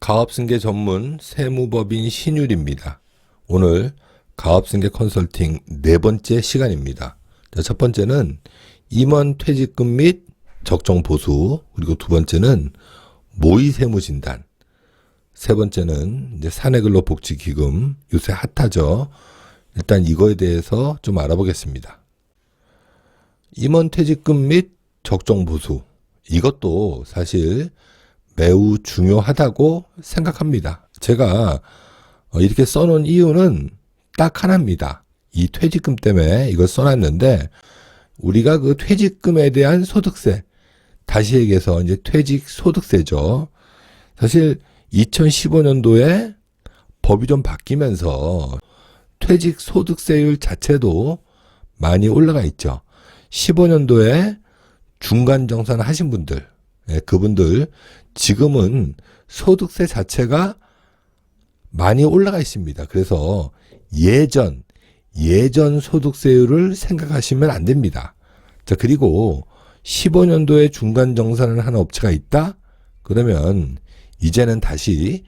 가업승계 전문 세무법인 신율입니다. 오늘 가업승계 컨설팅 네 번째 시간입니다. 첫 번째는 임원 퇴직금 및 적정 보수, 그리고 두 번째는 모의 세무 진단, 세 번째는 이제 사내근로복지기금, 요새 핫하죠. 일단 이거에 대해서 좀 알아보겠습니다. 임원 퇴직금 및 적정 보수, 이것도 사실 매우 중요하다고 생각합니다. 제가 이렇게 써놓은 이유는 딱 하나입니다. 이 퇴직금 때문에 이걸 써놨는데, 우리가 그 퇴직금에 대한 소득세, 다시 얘기해서 이제 퇴직 소득세죠. 사실 2015년도에 법이 좀 바뀌면서 퇴직 소득세율 자체도 많이 올라가 있죠. 15년도에 중간 정산 하신 분들, 그분들 지금은 소득세 자체가 많이 올라가 있습니다. 그래서 예전 소득세율을 생각하시면 안 됩니다. 자, 그리고 15년도에 중간 정산을 하는 업체가 있다? 그러면 이제는 다시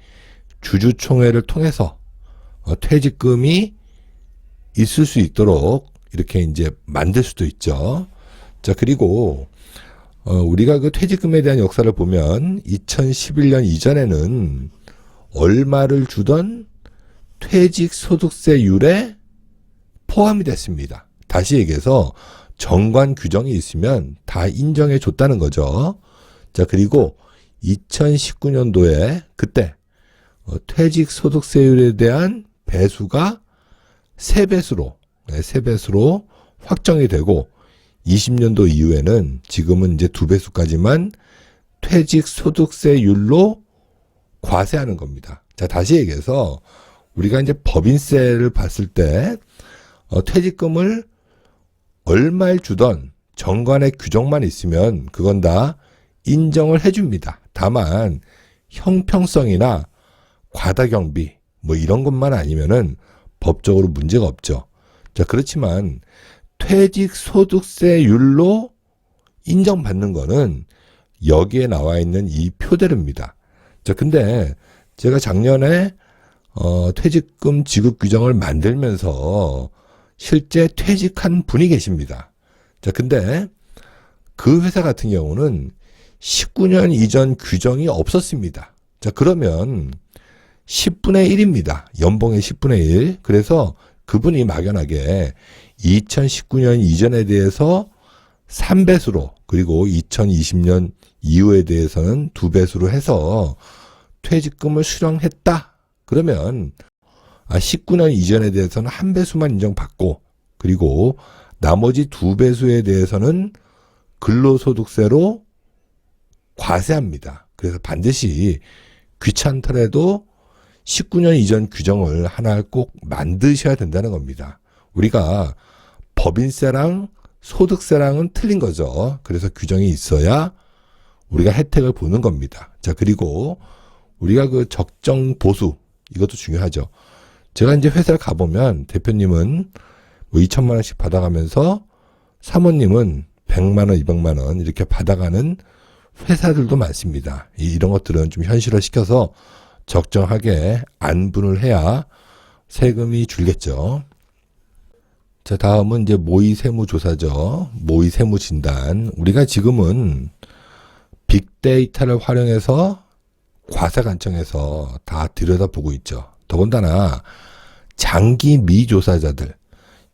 주주총회를 통해서 퇴직금이 있을 수 있도록 이렇게 이제 만들 수도 있죠. 자, 그리고 우리가 그 퇴직금에 대한 역사를 보면 2011년 이전에는 얼마를 주던 퇴직소득세율에 포함이 됐습니다. 다시 얘기해서 정관 규정이 있으면 다 인정해 줬다는 거죠. 자, 그리고 2019년도에 그때 퇴직소득세율에 대한 배수가 3배수로 확정이 되고, 20년도 이후에는 지금은 이제 2배수까지만 퇴직소득세율로 과세하는 겁니다. 자, 다시 얘기해서 우리가 이제 법인세를 봤을 때 퇴직금을 얼마를 주던 정관의 규정만 있으면 그건 다 인정을 해줍니다. 다만 형평성이나 과다경비 뭐 이런 것만 아니면은 법적으로 문제가 없죠. 자, 그렇지만 퇴직소득세율로 인정받는 거는 여기에 나와 있는 이 표대로입니다. 자, 근데 제가 작년에 퇴직금 지급 규정을 만들면서 실제 퇴직한 분이 계십니다. 자, 근데 그 회사 같은 경우는 19년 이전 규정이 없었습니다. 자, 그러면 10분의 1입니다. 연봉의 10분의 1. 그래서 그분이 막연하게 2019년 이전에 대해서 3배수로, 그리고 2020년 이후에 대해서는 2배수로 해서 퇴직금을 수령했다. 그러면 19년 이전에 대해서는 1배수만 인정받고, 그리고 나머지 2배수에 대해서는 근로소득세로 과세합니다. 그래서 반드시 귀찮더라도 19년 이전 규정을 하나 꼭 만드셔야 된다는 겁니다. 우리가 법인세랑 소득세랑은 틀린 거죠. 그래서 규정이 있어야 우리가 혜택을 보는 겁니다. 자, 그리고 우리가 그 적정 보수, 이것도 중요하죠. 제가 이제 회사를 가보면 대표님은 뭐 2천만 원씩 받아가면서 사모님은 100만 원, 200만 원 이렇게 받아가는 회사들도 많습니다. 이런 것들은 좀 현실화 시켜서 적정하게 안분을 해야 세금이 줄겠죠. 자, 다음은 이제 모의 세무조사죠. 모의 세무진단. 우리가 지금은 빅데이터를 활용해서 과세관청에서 다 들여다보고 있죠. 더군다나 장기 미조사자들,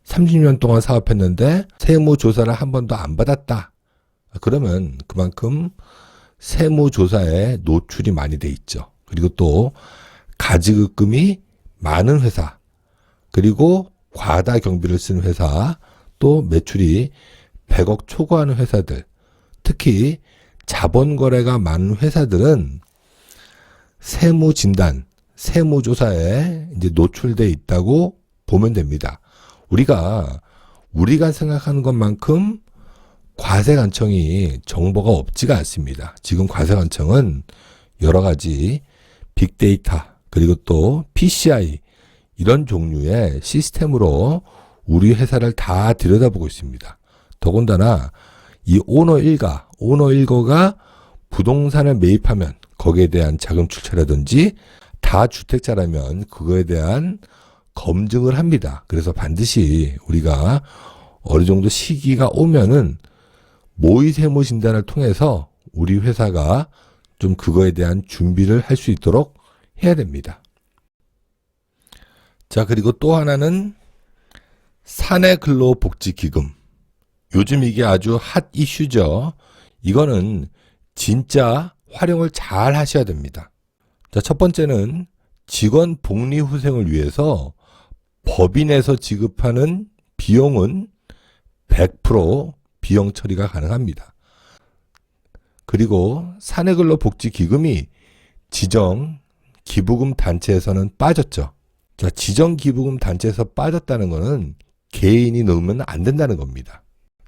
30년 동안 사업했는데 세무조사를 한 번도 안 받았다. 그러면 그만큼 세무조사에 노출이 많이 돼 있죠. 그리고 또 가지급금이 많은 회사, 그리고 과다 경비를 쓰는 회사, 또 매출이 100억 초과하는 회사들, 특히 자본 거래가 많은 회사들은 세무진단, 세무조사에 이제 노출돼 있다고 보면 됩니다. 우리가 생각하는 것만큼 과세관청이 정보가 없지가 않습니다. 지금 과세관청은 여러 가지 빅데이터, 그리고 또 PCI 이런 종류의 시스템으로 우리 회사를 다 들여다보고 있습니다. 더군다나 이 오너 일가가 부동산을 매입하면 거기에 대한 자금 출처라든지 다 주택자라면 그거에 대한 검증을 합니다. 그래서 반드시 우리가 어느 정도 시기가 오면은 모의세무 진단을 통해서 우리 회사가 좀 그거에 대한 준비를 할 수 있도록 해야 됩니다. 자, 그리고 또 하나는 사내근로복지기금. 요즘 이게 아주 핫 이슈죠. 이거는 진짜 활용을 잘 하셔야 됩니다. 자, 첫 번째는 직원 복리후생을 위해서 법인에서 지급하는 비용은 100% 비용 처리가 가능합니다. 그리고 사내근로복지기금이 지정 기부금 단체에서는 빠졌죠. 자, 지정 기부금 단체에서 빠졌다는 것은 개인이 넣으면 안 된다는 겁니다.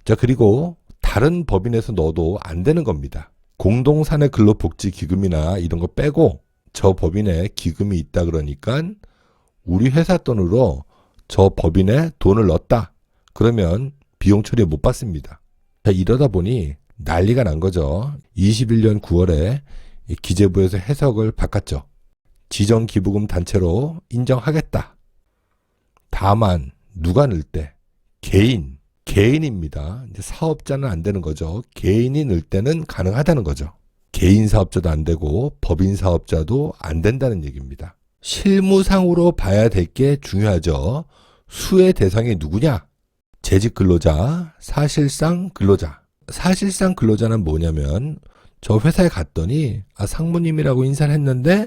자, 그리고 다른 법인에서 넣어도 안 되는 겁니다. 공동사내근로복지기금이나 이런 거 빼고 저 법인에 기금이 있다 그러니까 우리 회사 돈으로 저 법인에 돈을 넣었다. 그러면 비용 처리 못 받습니다. 자, 이러다 보니 난리가 난 거죠. 21년 9월에 기재부에서 해석을 바꿨죠. 지정 기부금 단체로 인정하겠다. 다만 누가 넣을 때? 개인입니다. 이제 사업자는 안 되는 거죠. 개인이 넣을 때는 가능하다는 거죠. 개인 사업자도 안 되고 법인 사업자도 안 된다는 얘기입니다. 실무상으로 봐야 될 게 중요하죠. 수혜 대상이 누구냐? 재직 근로자, 사실상 근로자. 사실상 근로자는 뭐냐면 저 회사에 갔더니 상무님이라고 인사를 했는데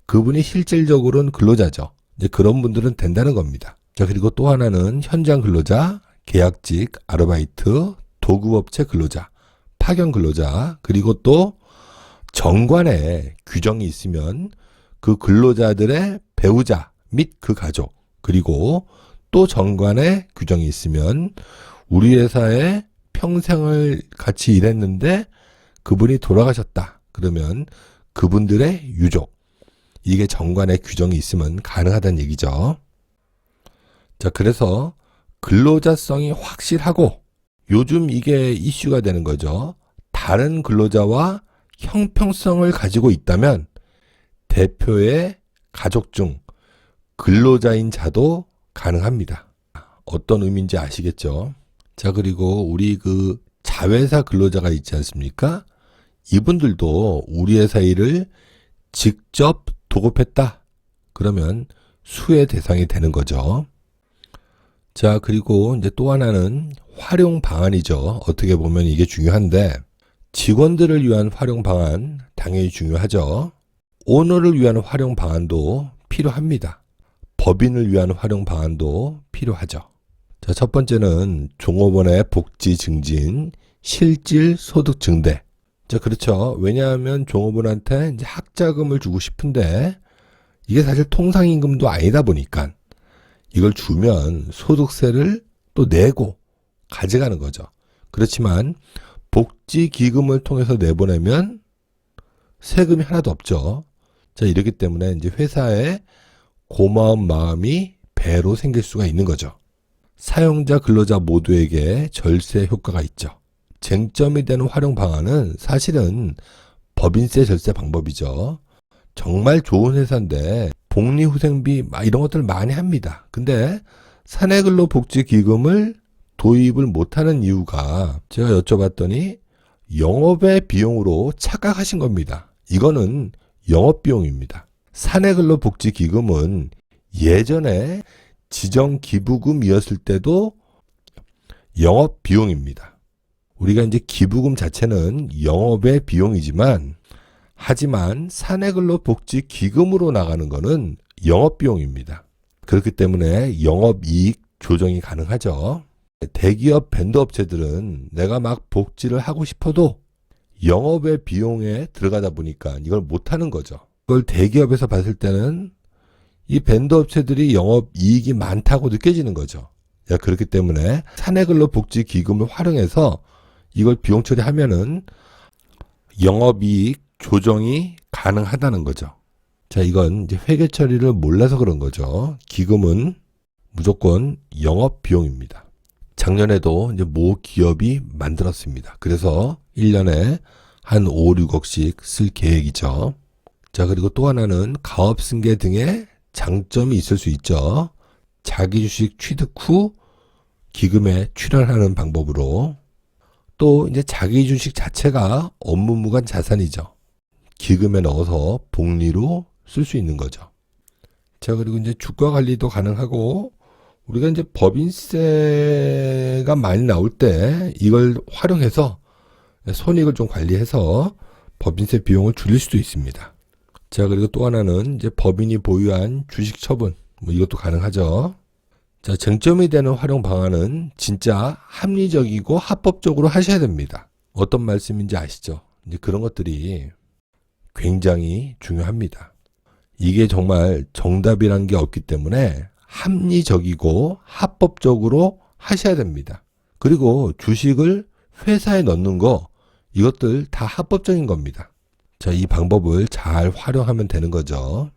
그분이 실질적으로는 근로자죠. 이제 그런 분들은 된다는 겁니다. 자, 그리고 또 하나는 현장 근로자, 계약직, 아르바이트, 도급업체 근로자, 파견 근로자, 그리고 또 정관에 규정이 있으면 그 근로자들의 배우자 및 그 가족, 그리고 또 정관에 규정이 있으면 우리 회사에 평생을 같이 일했는데 그분이 돌아가셨다. 그러면 그분들의 유족, 이게 정관에 규정이 있으면 가능하다는 얘기죠. 자, 그래서 근로자성이 확실하고 요즘 이게 이슈가 되는 거죠. 다른 근로자와 형평성을 가지고 있다면 대표의 가족 중 근로자인 자도 가능합니다. 어떤 의미인지 아시겠죠? 자, 그리고 우리 그 자회사 근로자가 있지 않습니까? 이분들도 우리 회사 일을 직접 도급했다. 그러면 수혜 대상이 되는 거죠. 자, 그리고 이제 또 하나는 활용 방안이죠. 어떻게 보면 이게 중요한데 직원들을 위한 활용 방안 당연히 중요하죠. 오너를 위한 활용 방안도 필요합니다. 법인을 위한 활용 방안도 필요하죠. 자, 첫 번째는 종업원의 복지 증진, 실질 소득 증대. 자, 그렇죠. 왜냐하면 종업원한테 이제 학자금을 주고 싶은데 이게 사실 통상임금도 아니다 보니까 이걸 주면 소득세를 또 내고 가져가는 거죠. 그렇지만 복지기금을 통해서 내보내면 세금이 하나도 없죠. 자, 이렇기 때문에 이제 회사에 고마운 마음이 배로 생길 수가 있는 거죠. 사용자, 근로자 모두에게 절세 효과가 있죠. 쟁점이 되는 활용 방안은 사실은 법인세 절세 방법이죠. 정말 좋은 회사인데 복리후생비 이런 것들을 많이 합니다. 근데 사내근로복지기금을 도입을 못하는 이유가 제가 여쭤봤더니 영업의 비용으로 착각하신 겁니다. 이거는 영업비용입니다. 사내근로복지기금은 예전에 지정기부금이었을 때도 영업비용입니다. 우리가 이제 기부금 자체는 영업의 비용이지만 하지만 사내근로복지기금으로 나가는 거는 영업비용입니다. 그렇기 때문에 영업이익 조정이 가능하죠. 대기업 벤더업체들은 내가 막 복지를 하고 싶어도 영업의 비용에 들어가다 보니까 이걸 못하는 거죠. 그걸 대기업에서 봤을 때는 이 벤더업체들이 영업이익이 많다고 느껴지는 거죠. 그렇기 때문에 사내근로복지기금을 활용해서 이걸 비용 처리하면은 영업이익 조정이 가능하다는 거죠. 자, 이건 이제 회계 처리를 몰라서 그런 거죠. 기금은 무조건 영업 비용입니다. 작년에도 이제 모 기업이 만들었습니다. 그래서 1년에 한 5, 6억씩 쓸 계획이죠. 자, 그리고 또 하나는 가업승계 등의 장점이 있을 수 있죠. 자기 주식 취득 후 기금에 출연하는 방법으로, 또 이제 자기 주식 자체가 업무무관 자산이죠. 기금에 넣어서 복리로 쓸 수 있는 거죠. 자, 그리고 이제 주가 관리도 가능하고, 우리가 이제 법인세가 많이 나올 때 이걸 활용해서 손익을 좀 관리해서 법인세 비용을 줄일 수도 있습니다. 자, 그리고 또 하나는 이제 법인이 보유한 주식 처분, 이것도 가능하죠. 자, 쟁점이 되는 활용 방안은 진짜 합리적이고 합법적으로 하셔야 됩니다. 어떤 말씀인지 아시죠? 이제 그런 것들이 굉장히 중요합니다. 이게 정말 정답이란 게 없기 때문에 합리적이고 합법적으로 하셔야 됩니다. 그리고 주식을 회사에 넣는 거, 이것들 다 합법적인 겁니다. 자, 이 방법을 잘 활용하면 되는 거죠.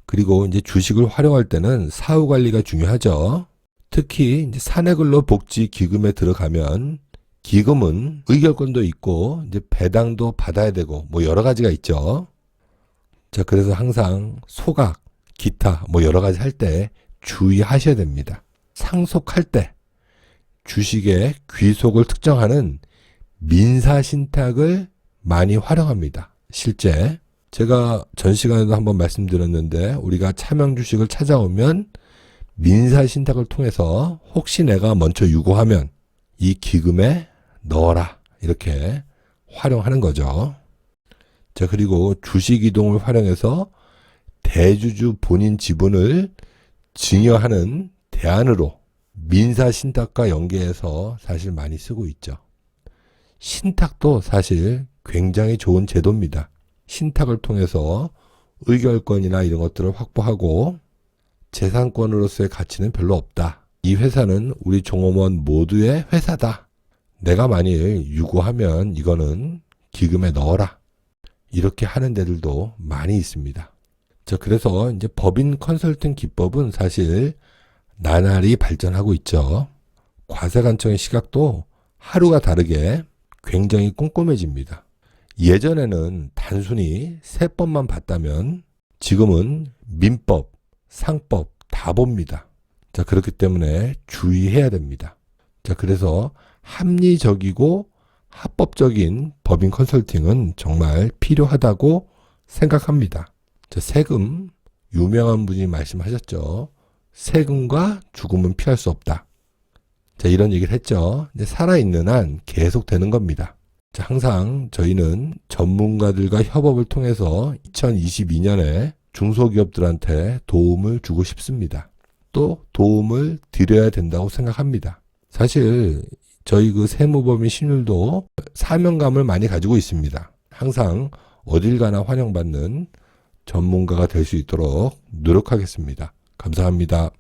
그리고 이제 주식을 활용할 때는 사후 관리가 중요하죠. 특히 이제 사내근로복지 기금에 들어가면 기금은 의결권도 있고 이제 배당도 받아야 되고 여러 가지가 있죠. 자, 그래서 항상 소각, 기타 여러 가지 할 때 주의하셔야 됩니다. 상속할 때 주식의 귀속을 특정하는 민사신탁을 많이 활용합니다. 실제 제가 전 시간에도 한번 말씀드렸는데, 우리가 차명 주식을 찾아오면 민사신탁을 통해서 혹시 내가 먼저 유고하면 이 기금에 넣어라, 이렇게 활용하는 거죠. 자, 그리고 주식 이동을 활용해서 대주주 본인 지분을 증여하는 대안으로 민사신탁과 연계해서 사실 많이 쓰고 있죠. 신탁도 사실 굉장히 좋은 제도입니다. 신탁을 통해서 의결권이나 이런 것들을 확보하고 재산권으로서의 가치는 별로 없다. 이 회사는 우리 종업원 모두의 회사다. 내가 만일 유고하면 이거는 기금에 넣어라. 이렇게 하는 데들도 많이 있습니다. 자, 그래서 이제 법인 컨설팅 기법은 사실 나날이 발전하고 있죠. 과세관청의 시각도 하루가 다르게 굉장히 꼼꼼해집니다. 예전에는 단순히 세법만 봤다면 지금은 민법, 상법 다 봅니다. 자, 그렇기 때문에 주의해야 됩니다. 자, 그래서 합리적이고 합법적인 법인 컨설팅은 정말 필요하다고 생각합니다. 자, 세금, 유명한 분이 말씀하셨죠. 세금과 죽음은 피할 수 없다. 자, 이런 얘기를 했죠. 이제 살아있는 한 계속 되는 겁니다. 자, 항상 저희는 전문가들과 협업을 통해서 2022년에 중소기업들한테 도움을 주고 싶습니다. 또 도움을 드려야 된다고 생각합니다. 사실 저희 그 세무법인 신율도 사명감을 많이 가지고 있습니다. 항상 어딜 가나 환영받는 전문가가 될 수 있도록 노력하겠습니다. 감사합니다.